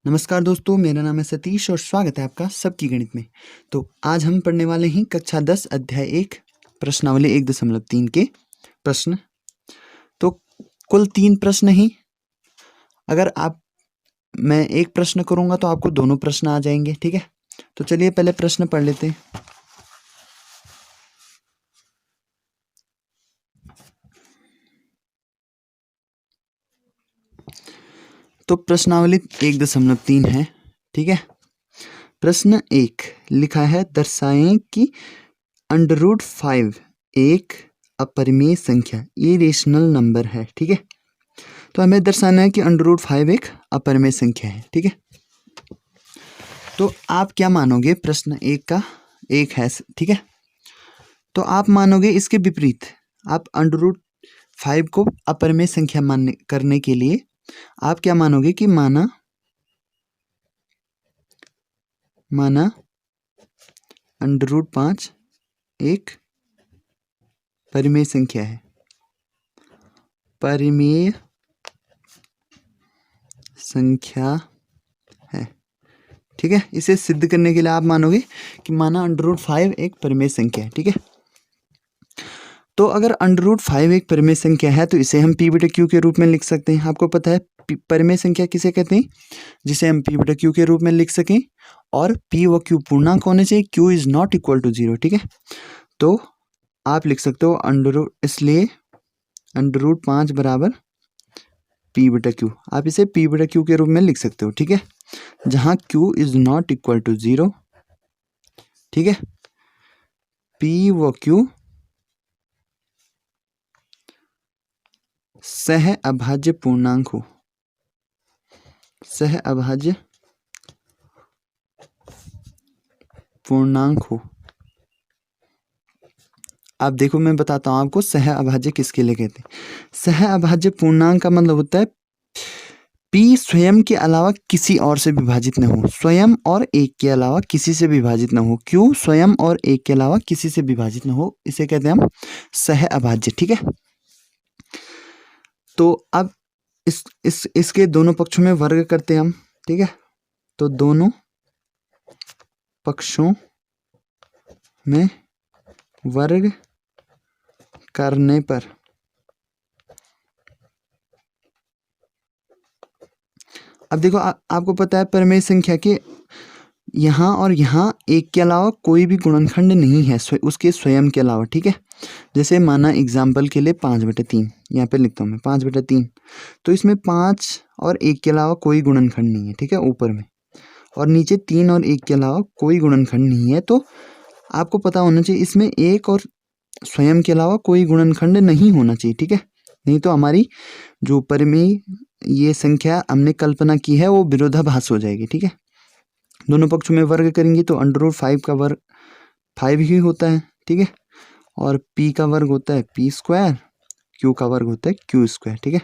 नमस्कार दोस्तों, मेरा नाम है सतीश और स्वागत है आपका सबकी गणित में। तो आज हम पढ़ने वाले हैं कक्षा 10 अध्याय 1 प्रश्नावली 1.3 के प्रश्न। तो कुल 3 प्रश्न ही। अगर मैं एक प्रश्न करूंगा तो आपको दोनों प्रश्न आ जाएंगे, ठीक है। तो चलिए पहले प्रश्न पढ़ लेते हैं। तो प्रश्नावली 1.3 है, ठीक है। प्रश्न 1 लिखा है, दर्शाएं कि √5 एक अपरिमेय संख्या इरेशनल नंबर है, ठीक है। तो हमें दर्शाना है कि √5 एक अपरिमेय संख्या है, ठीक है। तो आप क्या मानोगे, प्रश्न 1 का 1 है, ठीक है। तो आप मानोगे इसके विपरीत। आप √5 को अपरिमेय संख्या करने के लिए आप क्या मानोगे कि माना √5 एक परिमेय संख्या है। परिमेय संख्या है, ठीक है। इसे सिद्ध करने के लिए आप मानोगे कि माना √5 एक परिमेय संख्या है, ठीक है। तो अगर √5 एक परिमेय संख्या है तो इसे हम p/q के रूप में लिख सकते हैं। आपको पता है परिमेय संख्या किसे कहते हैं, जिसे हम p/q के रूप में लिख सकें। और p व q पूर्णांक होने चाहिए, q is not equal to 0, ठीक है। तो आप लिख सकते हो इसलिए √5 बराबर p/q। आप इसे p/q के रूप में लिख सकते हो, ठीक है, जहां q is not equal to 0, ठीक है। p व q सह अभाज्य पूर्णांक हो, सह अभाज्य पूर्णांक हो। आप देखो, मैं बताता हूं आपको सह अभाज्य किसके लिए कहते हैं। सह अभाज्य पूर्णांक का मतलब होता है p स्वयं के अलावा किसी और से विभाजित न हो, स्वयं और एक के अलावा किसी से विभाजित न हो। q स्वयं और एक के अलावा किसी से विभाजित न हो, इसे कहते हैं हम सह अभाज्य, ठीक है। तो अब इसके दोनों पक्षों में वर्ग करते हैं हम, ठीक है। तो दोनों पक्षों में वर्ग करने पर अब देखो, आपको पता है परिमेय संख्या के यहाँ और यहाँ एक के अलावा कोई भी गुणनखंड नहीं है, उसके स्वयं के अलावा, ठीक है। जैसे माना एग्जाम्पल के लिए 5/3 यहाँ पे लिखता हूँ मैं, 5/3। तो इसमें 5 और 1 के अलावा कोई गुणनखंड नहीं है, ठीक है, ऊपर में। और नीचे 3 और 1 के अलावा कोई गुणनखंड नहीं है। तो आपको पता होना चाहिए इसमें 1 और स्वयं के अलावा कोई गुणनखंड नहीं होना चाहिए, ठीक है। नहीं तो हमारी जो परिमेय ये संख्या हमने कल्पना की है वो विरोधाभास हो जाएगी, ठीक है। दोनों पक्षों में वर्ग करेंगे तो √5 का वर्ग 5 ही होता है, ठीक है। और p का वर्ग होता है p², q का वर्ग होता है q², ठीक है।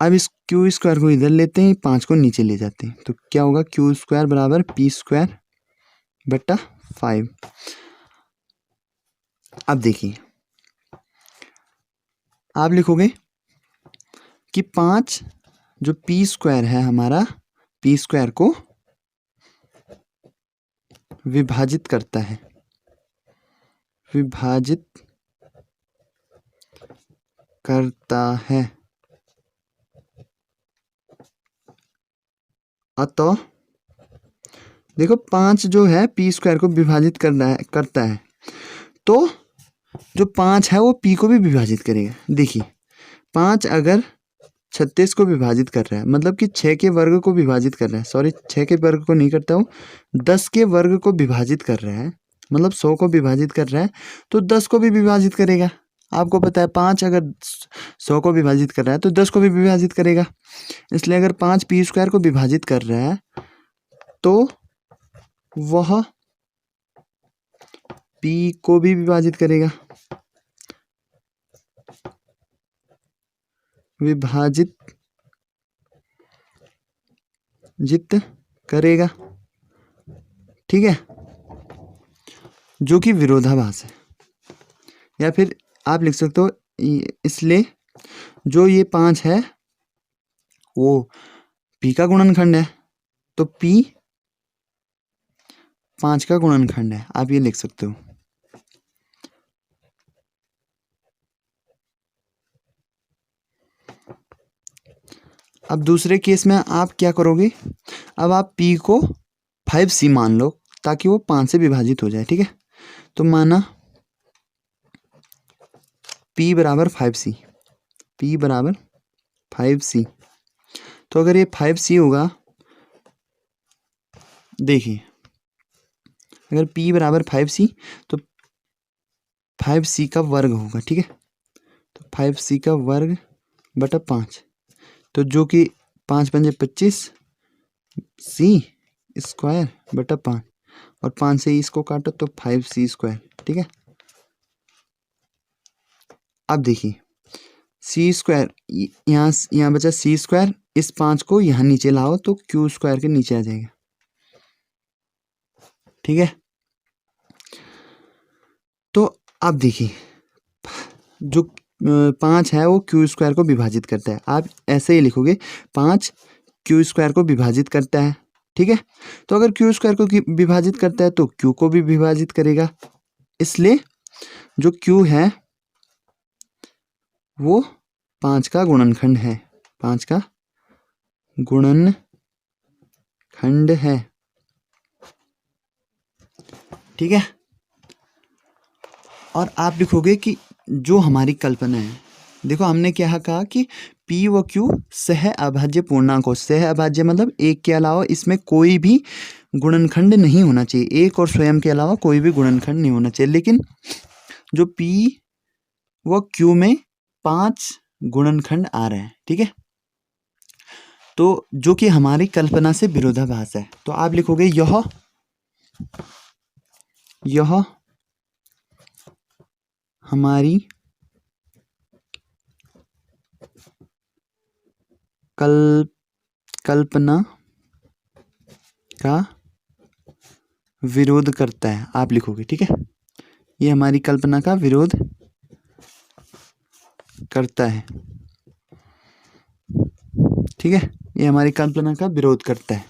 अब इस q² को इधर लेते हैं, 5 को नीचे ले जाते हैं, तो क्या होगा, q² बराबर p²/5। अब देखिए, आप लिखोगे कि 5 जो p² है हमारा, p² को विभाजित करता है, विभाजित करता है। अतः देखो, 5 जो है p² को विभाजित करता है, तो जो 5 है वो p को भी विभाजित करेगा। देखिए, 5 अगर 36 को विभाजित कर रहा है, मतलब कि 6 के वर्ग को विभाजित कर रहा है, सॉरी 6 के वर्ग को नहीं करता हूँ, 10 के वर्ग को विभाजित कर रहा है, मतलब 100 को विभाजित कर रहा है, तो 10 को भी विभाजित करेगा। आपको पता है 5 अगर 100 को विभाजित कर रहा है तो 10 को भी विभाजित करेगा। इसलिए अगर 5 p² को विभाजित कर रहा है तो वह p को भी विभाजित करेगा, विभाजित करेगा, ठीक है, जो कि विरोधाभास है। या फिर आप लिख सकते हो, इसलिए जो ये 5 है वो p का गुणनखंड है, तो p 5 का गुणनखंड है, आप ये लिख सकते हो। अब दूसरे केस में आप क्या करोगे, अब आप p को 5c मान लो ताकि वो 5 से विभाजित हो जाए, ठीक है। तो माना p बराबर 5c, p बराबर 5c, तो अगर ये 5c होगा, देखिए अगर p बराबर 5c तो 5c का वर्ग होगा, ठीक है। तो 5c का वर्ग बटा 5, तो जो कि 5 पंजे 25, c स्क्वायर बटा 5, और 5 से इसको काटो तो 5c स्क्वायर, ठीक है। अब देखिए c स्क्वायर यहाँ बचा c स्क्वायर, इस 5 को यहाँ नीचे लाओ तो q स्क्वायर के नीचे आ जाएगा, ठीक है। तो अब देखिए जो 5 है वो q स्क्वायर को विभाजित करता है, आप ऐसे ही लिखोगे 5 q स्क्वायर को विभाजित करता है, ठीक है। तो अगर q स्क्वायर को विभाजित करता है तो q को भी विभाजित करेगा, इसलिए जो q है वो 5 का गुणनखंड है, 5 का गुणनखंड है, ठीक है। और आप लिखोगे कि जो हमारी कल्पना है, देखो हमने क्या कहा कि p व q सह अभाज्य पूर्णांक हो, सह अभाज्य मतलब एक के अलावा इसमें कोई भी गुणनखंड नहीं होना चाहिए, एक और स्वयं के अलावा कोई भी गुणनखंड नहीं होना चाहिए, लेकिन जो p व q में 5 गुणनखंड आ रहे हैं, ठीक है। तो जो कि हमारी कल्पना से विरोधाभास है, तो आप लिखोगे यह हमारी कल्पना का विरोध करता है, आप लिखोगे, ठीक है। ये हमारी कल्पना का विरोध करता है, ठीक है। ये हमारी कल्पना का विरोध करता है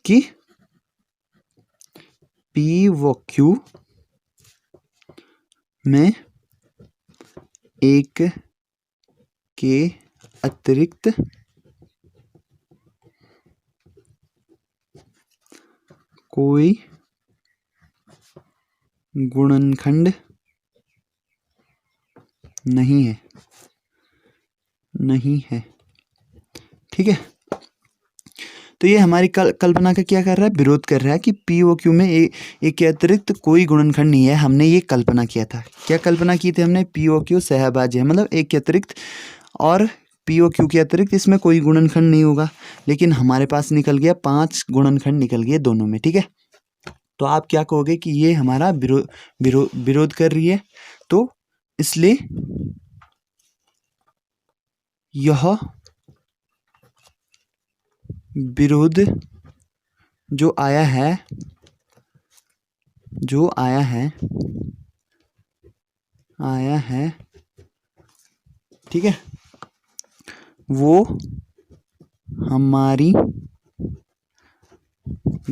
कि p व q में एक के अतिरिक्त कोई गुणनखंड नहीं है, ठीक है। तो ये हमारी कल्पना का क्या कर रहा है, विरोध कर रहा है कि p व q में एक के अतिरिक्त कोई गुणनखंड नहीं है। हमने ये कल्पना किया था, क्या कल्पना की थी हमने, p व q सहअभाज्य है, मतलब एक के अतिरिक्त, और p व q के अतिरिक्त इसमें कोई गुणनखंड नहीं होगा, लेकिन हमारे पास निकल गया 5 गुणनखंड निकल गए दोनों में, ठीक है। तो आप क्या कहोगे कि ये हमारा विरोध कर रही है, तो इसलिए यह विरोध जो आया है, ठीक है, वो हमारी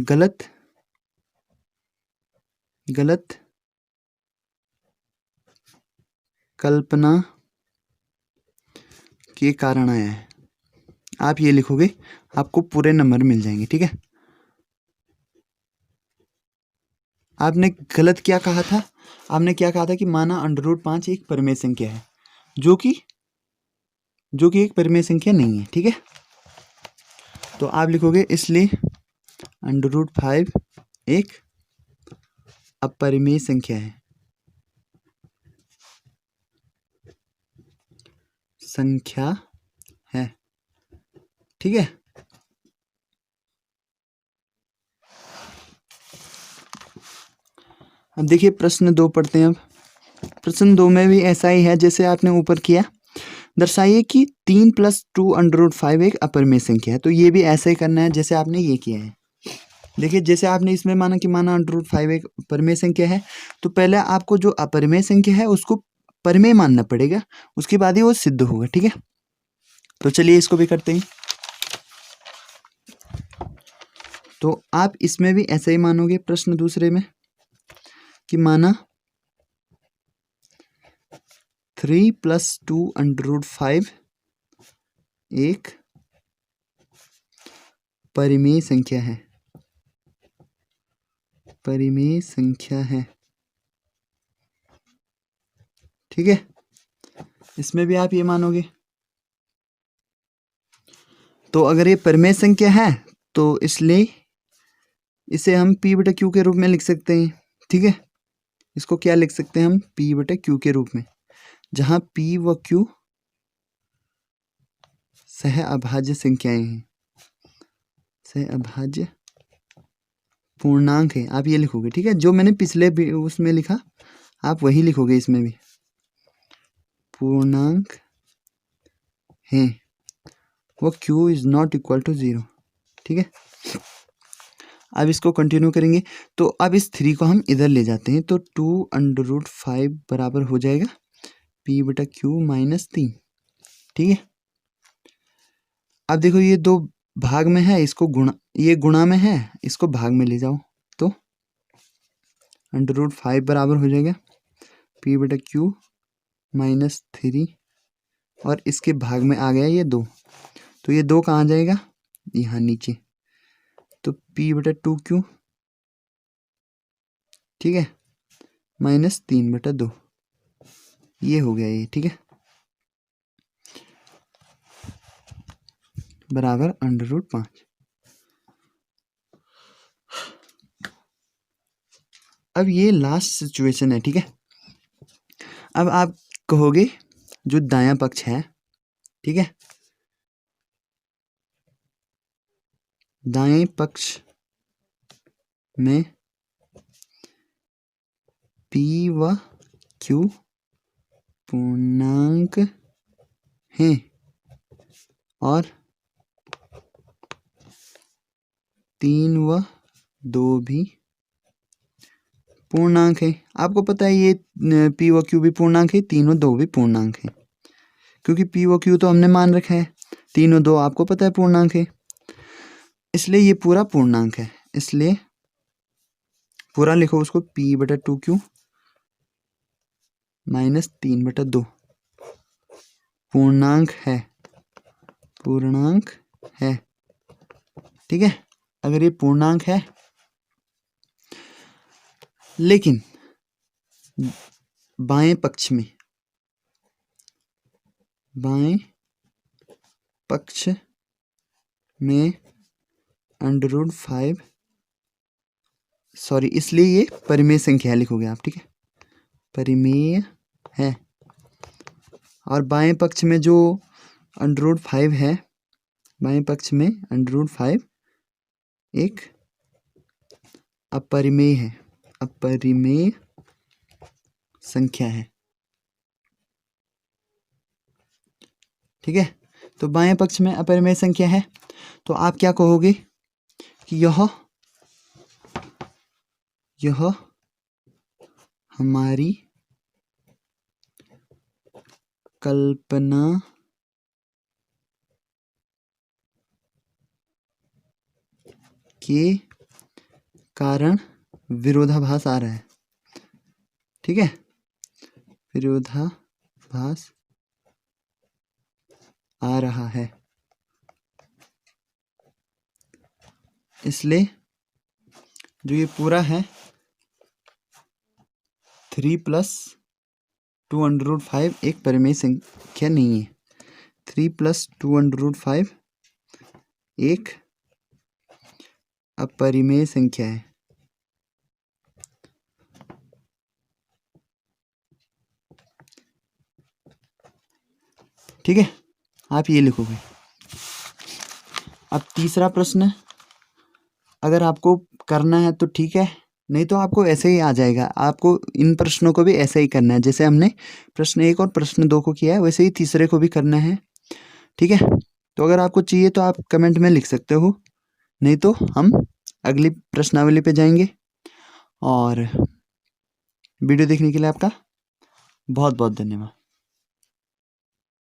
गलत कल्पना के कारण आया है। आप ये लिखोगे, आपको पूरे नंबर मिल जाएंगे, ठीक है। आपने गलत क्या कहा था, आपने क्या कहा था कि माना √5 एक परिमेय संख्या है, जो कि एक परिमेय संख्या नहीं है, ठीक है। तो आप लिखोगे इसलिए √5 एक अपरिमेय संख्या है, ठीक है। अब देखिए प्रश्न 2 पढ़ते हैं। अब प्रश्न 2 में भी ऐसा ही है जैसे आपने ऊपर किया, दर्शाइए कि 3 + 2 √5 एक अपरिमेय संख्या है। तो ये भी ऐसा ही करना है जैसे आपने ये किया है। देखिए जैसे आपने इसमें माना √5 एक अपरिमेय संख्या है, तो पहले आपको जो अपरिमेय संख्या है उसको परिमेय मानना पड़ेगा, उसके बाद ही वो सिद्ध होगा, ठीक है। तो चलिए इसको भी करते हैं। तो आप इसमें भी ऐसे ही मानोगे प्रश्न दूसरे में कि माना 3 + 2√5 एक परिमेय संख्या है, परिमेय संख्या है, ठीक है। इसमें भी आप ये मानोगे। तो अगर ये परिमेय संख्या है तो इसलिए इसे हम P/Q के रूप में लिख सकते हैं, ठीक है। इसको क्या लिख सकते हैं हम? P/Q के रूप में, जहां P व Q सह अभाज्य संख्याएं हैं, सह अभाज्य पूर्णांक है। आप ये लिखोगे, ठीक है। जो मैंने पिछले भी उसमें लिखा आप वही लिखोगे इसमें भी, पूर्णांक है वो Q is not equal to 0, ठीक है। अब इसको कंटिन्यू करेंगे। तो अब इस 3 को हम इधर ले जाते हैं, तो 2√5 बराबर हो जाएगा P/Q - 3, ठीक है। अब देखो ये 2 भाग में है, इसको गुणा, ये गुणा में है, इसको भाग में ले जाओ तो √5 बराबर हो जाएगा P/Q - 3 और इसके भाग में आ गया ये 2, तो ये 2 कहाँ जाएगा? यहाँ नीचे, तो P/2Q, ठीक है, -3/2 ये हो गया ये, ठीक है, बराबर √5। अब ये लास्ट सिचुएशन है, ठीक है। अब आप कहोगे जो दायां पक्ष है, ठीक है, दाएं पक्ष में P व Q पूर्णांक हैं और 3 व 2 भी पूर्णांक है। आपको पता है ये P व Q भी पूर्णांक है, 3 व 2 भी पूर्णांक है, क्योंकि P व Q तो हमने मान रखा है, 3 व 2 आपको पता है पूर्णांक है, इसलिए ये पूरा पूर्णांक है। इसलिए पूरा लिखो उसको, P/2Q -3/2 पूर्णांक है, पूर्णांक है, ठीक है। अगर ये पूर्णांक है, लेकिन बाएं पक्ष में, बाएं पक्ष में √5, सॉरी, इसलिए ये परिमेय संख्या लिखोगे आप, ठीक है, परिमेय है। और बाएं पक्ष में जो √5 है, बाएं पक्ष में √5 एक अपरिमेय है, अपरिमेय संख्या है, ठीक है। तो बाएं पक्ष में अपरिमेय संख्या है, तो आप क्या कहोगे कि यह हमारी कल्पना के कारण विरोधाभास आ रहा है, ठीक है, विरोधाभास आ रहा है, इसलिए जो ये पूरा है 3 + 2√5 एक परिमेय संख्या नहीं है, 3 + 2√5 एक अपरिमेय संख्या है, ठीक है। आप ये लिखोगे। अब तीसरा प्रश्न अगर आपको करना है तो ठीक है, नहीं तो आपको ऐसे ही आ जाएगा। आपको इन प्रश्नों को भी ऐसे ही करना है, जैसे हमने प्रश्न 1 और प्रश्न 2 को किया है, वैसे ही तीसरे को भी करना है, ठीक है। तो अगर आपको चाहिए तो आप कमेंट में लिख सकते हो, नहीं तो हम अगली प्रश्नावली पे जाएंगे। और वीडियो देखने के लिए आपका बहुत बहुत धन्यवाद।